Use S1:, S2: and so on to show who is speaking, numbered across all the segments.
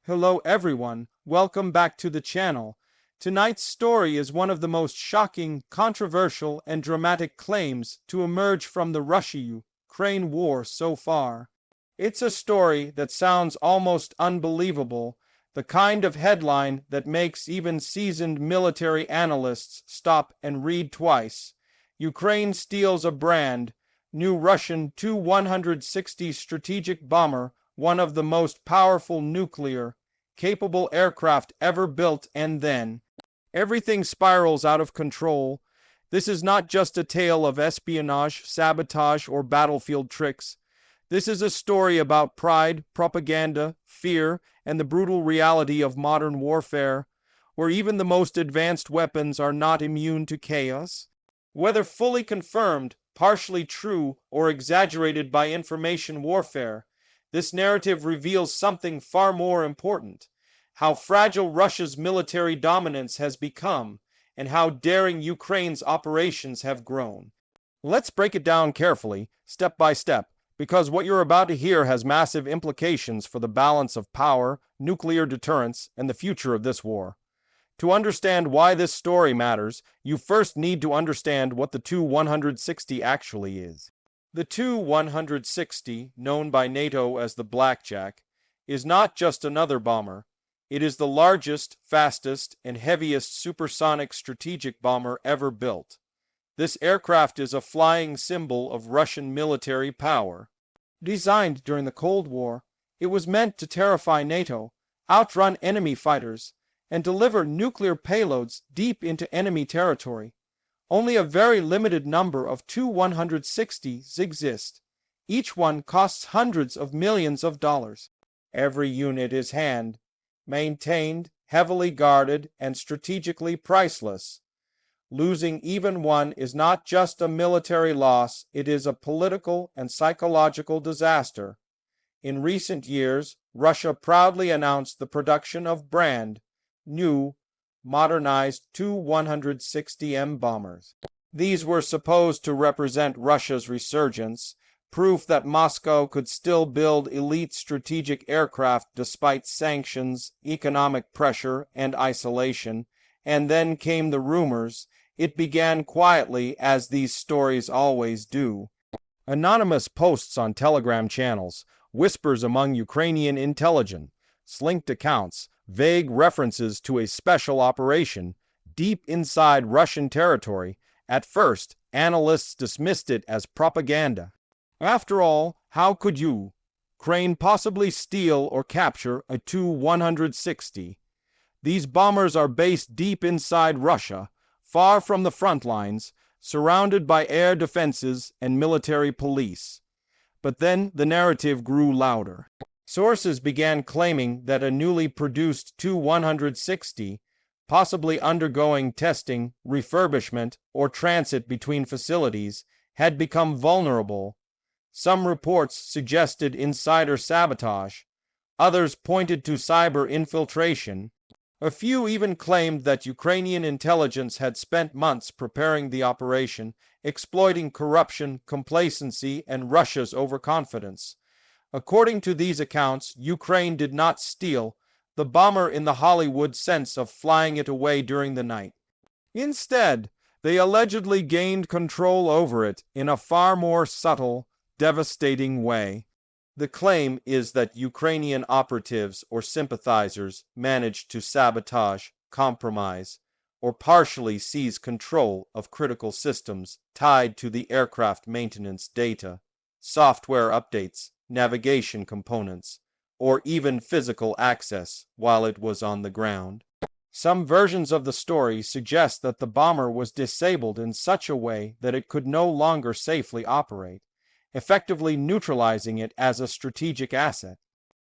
S1: Hello everyone, welcome back to the channel. Tonight's story is one of the most shocking, controversial, and dramatic claims to emerge from the Russia-Ukraine war so far. It's a story that sounds almost unbelievable, the kind of headline that makes even seasoned military analysts stop and read twice. Ukraine steals a brand new Russian Tu-160 strategic bomber, one of the most powerful nuclear-capable aircraft ever built, and then everything spirals out of control. This is not just a tale of espionage, sabotage, or battlefield tricks. This is a story about pride, propaganda, fear, and the brutal reality of modern warfare, where even the most advanced weapons are not immune to chaos. Whether fully confirmed, partially true, or exaggerated by information warfare, this narrative reveals something far more important: how fragile Russia's military dominance has become, and how daring Ukraine's operations have grown. Let's break it down carefully, step by step, because what you're about to hear has massive implications for the balance of power, nuclear deterrence, and the future of this war. To understand why this story matters, you first need to understand what the Tu-160 actually is. The Tu-160, known by NATO as the Blackjack, is not just another bomber. It is the largest, fastest, and heaviest supersonic strategic bomber ever built. This aircraft is a flying symbol of Russian military power. Designed during the Cold War, it was meant to terrify NATO, outrun enemy fighters, and deliver nuclear payloads deep into enemy territory. Only a very limited number of Tu-160s exist. Each one costs hundreds of millions of dollars. Every unit is maintained, heavily guarded, and strategically priceless. Losing even one is not just a military loss, it is a political and psychological disaster. In recent years, Russia proudly announced the production of brand new, modernized Tu-160M bombers. These were supposed to represent Russia's resurgence, proof that Moscow could still build elite strategic aircraft despite sanctions, economic pressure, and isolation. And then came the rumors. It began quietly, as these stories always do. Anonymous posts on Telegram channels, whispers among Ukrainian intelligence, slinked accounts, vague references to a special operation deep inside Russian territory. At first, analysts dismissed it as propaganda. After all, how could Ukraine possibly steal or capture a Tu-160? These bombers are based deep inside Russia, far from the front lines, surrounded by air defenses and military police. But then the narrative grew louder. Sources began claiming that a newly produced Tu-160, possibly undergoing testing, refurbishment, or transit between facilities, had become vulnerable. Some reports suggested insider sabotage. Others pointed to cyber infiltration. A few even claimed that Ukrainian intelligence had spent months preparing the operation, exploiting corruption, complacency, and Russia's overconfidence. According to these accounts, Ukraine did not steal the bomber in the Hollywood sense of flying it away during the night. Instead, they allegedly gained control over it in a far more subtle, devastating way. The claim is that Ukrainian operatives or sympathizers managed to sabotage, compromise, or partially seize control of critical systems tied to the aircraft maintenance data, software updates, navigation components, or even physical access while it was on the ground. Some versions of the story suggest that the bomber was disabled in such a way that it could no longer safely operate, effectively neutralizing it as a strategic asset.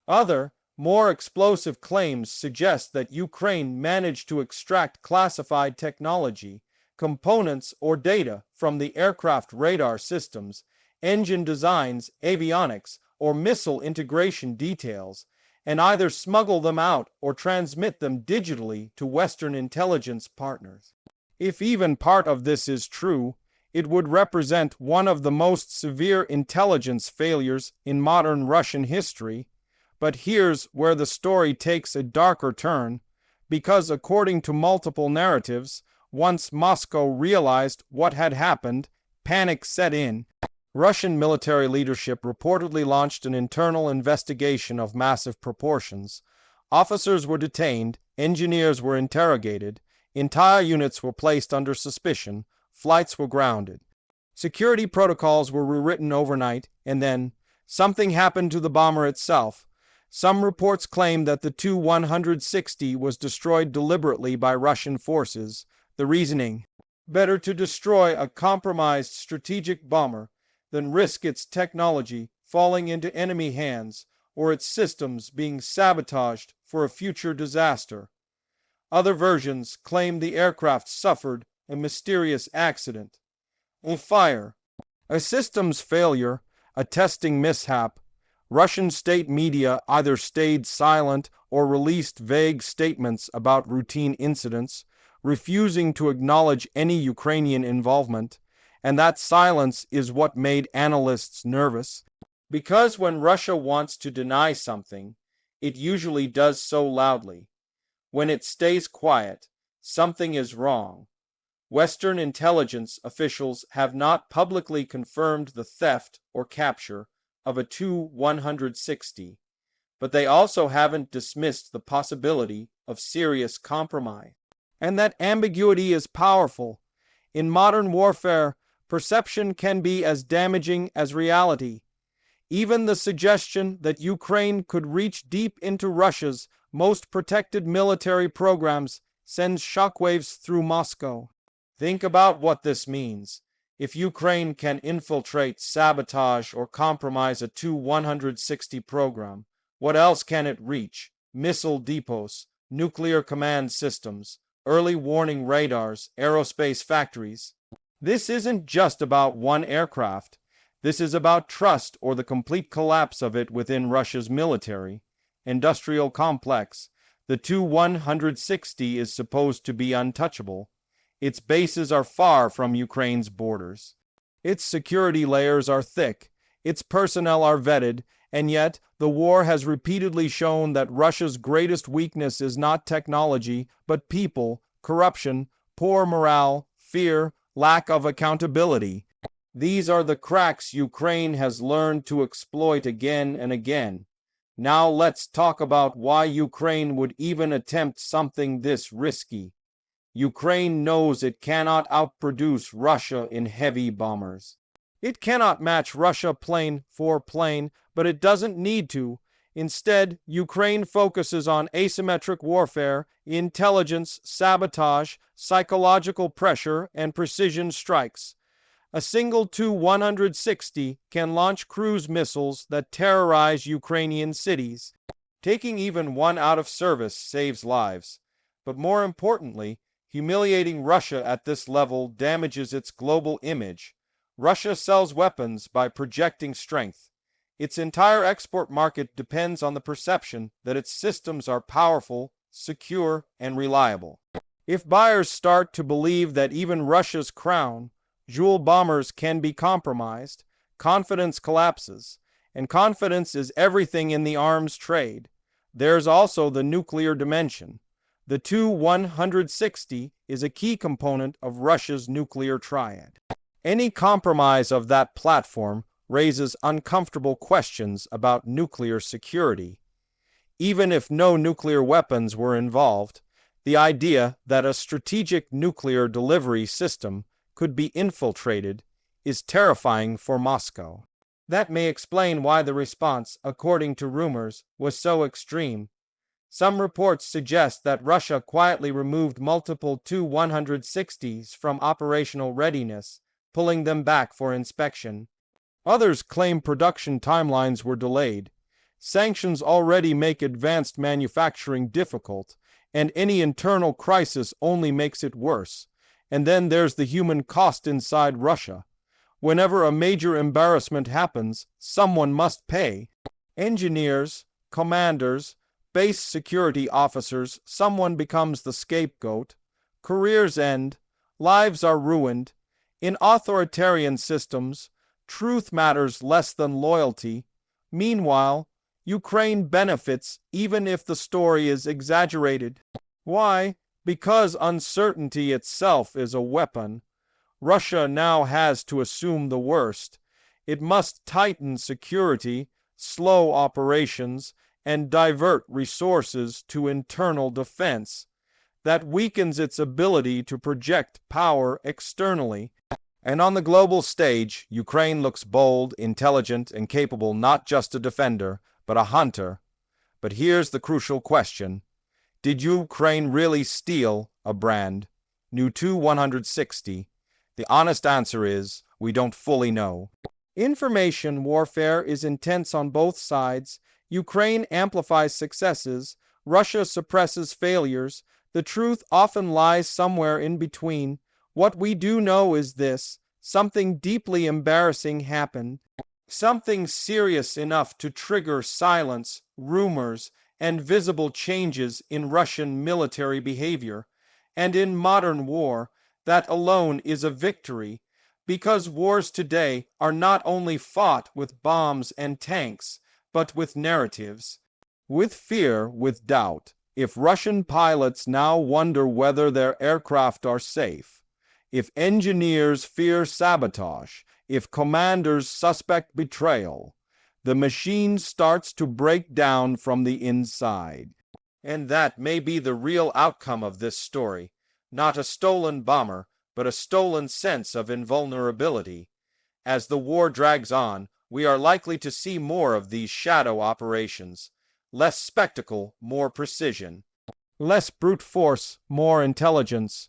S1: Other, more explosive claims suggest that Ukraine managed to extract classified technology, components, or data from the aircraft radar systems, engine designs, avionics, or missile integration details, and either smuggle them out or transmit them digitally to Western intelligence partners. If even part of this is true, it would represent one of the most severe intelligence failures in modern Russian history, But here's where the story takes a darker turn, because according to multiple narratives, once Moscow realized what had happened, panic set in. Russian military leadership reportedly launched an internal investigation of massive proportions. Officers were detained, engineers were interrogated, entire units were placed under suspicion, flights were grounded. Security protocols were rewritten overnight, and then something happened to the bomber itself. Some reports claim that the Tu-160 was destroyed deliberately by Russian forces. The reasoning: better to destroy a compromised strategic bomber than risk its technology falling into enemy hands or its systems being sabotaged for a future disaster. Other versions claim the aircraft suffered a mysterious accident, a fire, a systems failure, a testing mishap. Russian state media either stayed silent or released vague statements about routine incidents, refusing to acknowledge any Ukrainian involvement, and that silence is what made analysts nervous. Because when Russia wants to deny something, it usually does so loudly. When it stays quiet, something is wrong. Western intelligence officials have not publicly confirmed the theft or capture of a Tu-160, but they also haven't dismissed the possibility of serious compromise. And that ambiguity is powerful. In modern warfare, perception can be as damaging as reality. Even the suggestion that Ukraine could reach deep into Russia's most protected military programs sends shockwaves through Moscow. Think about what this means. If Ukraine can infiltrate, sabotage, or compromise a Tu-160 program, what else can it reach? Missile depots, nuclear command systems, early warning radars, aerospace factories. This isn't just about one aircraft. This is about trust or the complete collapse of it within Russia's military industrial complex. The Tu-160 is supposed to be untouchable. Its bases are far from Ukraine's borders. Its security layers are thick. Its personnel are vetted, and yet the war has repeatedly shown that Russia's greatest weakness is not technology, but people, corruption, poor morale, fear, lack of accountability. These are the cracks Ukraine has learned to exploit again and again. Now let's talk about why Ukraine would even attempt something this risky. Ukraine knows it cannot outproduce Russia in heavy bombers. It cannot match Russia plane for plane, but it doesn't need to. Instead, Ukraine focuses on asymmetric warfare, intelligence, sabotage, psychological pressure, and precision strikes. A single Tu-160 can launch cruise missiles that terrorize Ukrainian cities. Taking even one out of service saves lives. But more importantly, humiliating Russia at this level damages its global image. Russia sells weapons by projecting strength. Its entire export market depends on the perception that its systems are powerful, secure, and reliable. If buyers start to believe that even Russia's crown jewel bombers can be compromised, confidence collapses, and confidence is everything in the arms trade. There's also the nuclear dimension. The Tu-160 is a key component of Russia's nuclear triad. Any compromise of that platform raises uncomfortable questions about nuclear security. Even if no nuclear weapons were involved, the idea that a strategic nuclear delivery system could be infiltrated is terrifying for Moscow. That may explain why the response, according to rumors, was so extreme. Some reports suggest that Russia quietly removed multiple Tu-160s from operational readiness, pulling them back for inspection. Others claim production timelines were delayed. Sanctions already make advanced manufacturing difficult, and any internal crisis only makes it worse. And then there's the human cost inside Russia. Whenever a major embarrassment happens, someone must pay. Engineers, commanders, base security officers, someone becomes the scapegoat. Careers end, lives are ruined. In authoritarian systems, truth matters less than loyalty. Meanwhile, Ukraine benefits even if the story is exaggerated. Why? Because uncertainty itself is a weapon. Russia now has to assume the worst. It must tighten security, slow operations, and divert resources to internal defense. That weakens its ability to project power externally. And on the global stage, Ukraine looks bold, intelligent, and capable not just a defender, but a hunter. But here's the crucial question. Did Ukraine really steal a brand? New Tu-160? The honest answer is, we don't fully know. Information warfare is intense on both sides. Ukraine amplifies successes. Russia suppresses failures. The truth often lies somewhere in between. What we do know is this: something deeply embarrassing happened. Something serious enough to trigger silence, rumors, and visible changes in Russian military behavior. And in modern war, that alone is a victory, because wars today are not only fought with bombs and tanks, but with narratives, with fear, with doubt. If Russian pilots now wonder whether their aircraft are safe, if engineers fear sabotage, if commanders suspect betrayal, the machine starts to break down from the inside. And that may be the real outcome of this story. Not a stolen bomber, but a stolen sense of invulnerability. As the war drags on, we are likely to see more of these shadow operations. Less spectacle, more precision. Less brute force, more intelligence.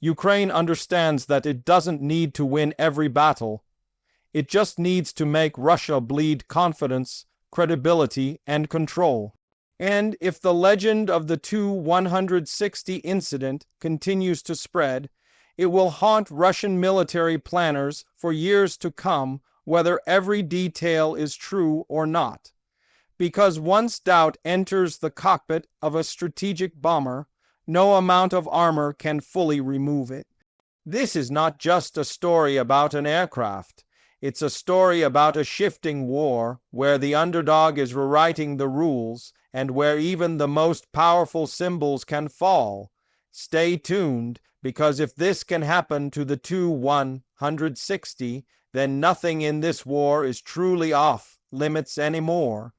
S1: Ukraine understands that it doesn't need to win every battle. It just needs to make Russia bleed confidence, credibility, and control. And if the legend of the Tu-160 incident continues to spread, it will haunt Russian military planners for years to come, whether every detail is true or not. Because once doubt enters the cockpit of a strategic bomber, no amount of armor can fully remove it. This is not just a story about an aircraft. It's a story about a shifting war where the underdog is rewriting the rules and where even the most powerful symbols can fall. Stay tuned, because if this can happen to the Tu-160, then nothing in this war is truly off limits anymore.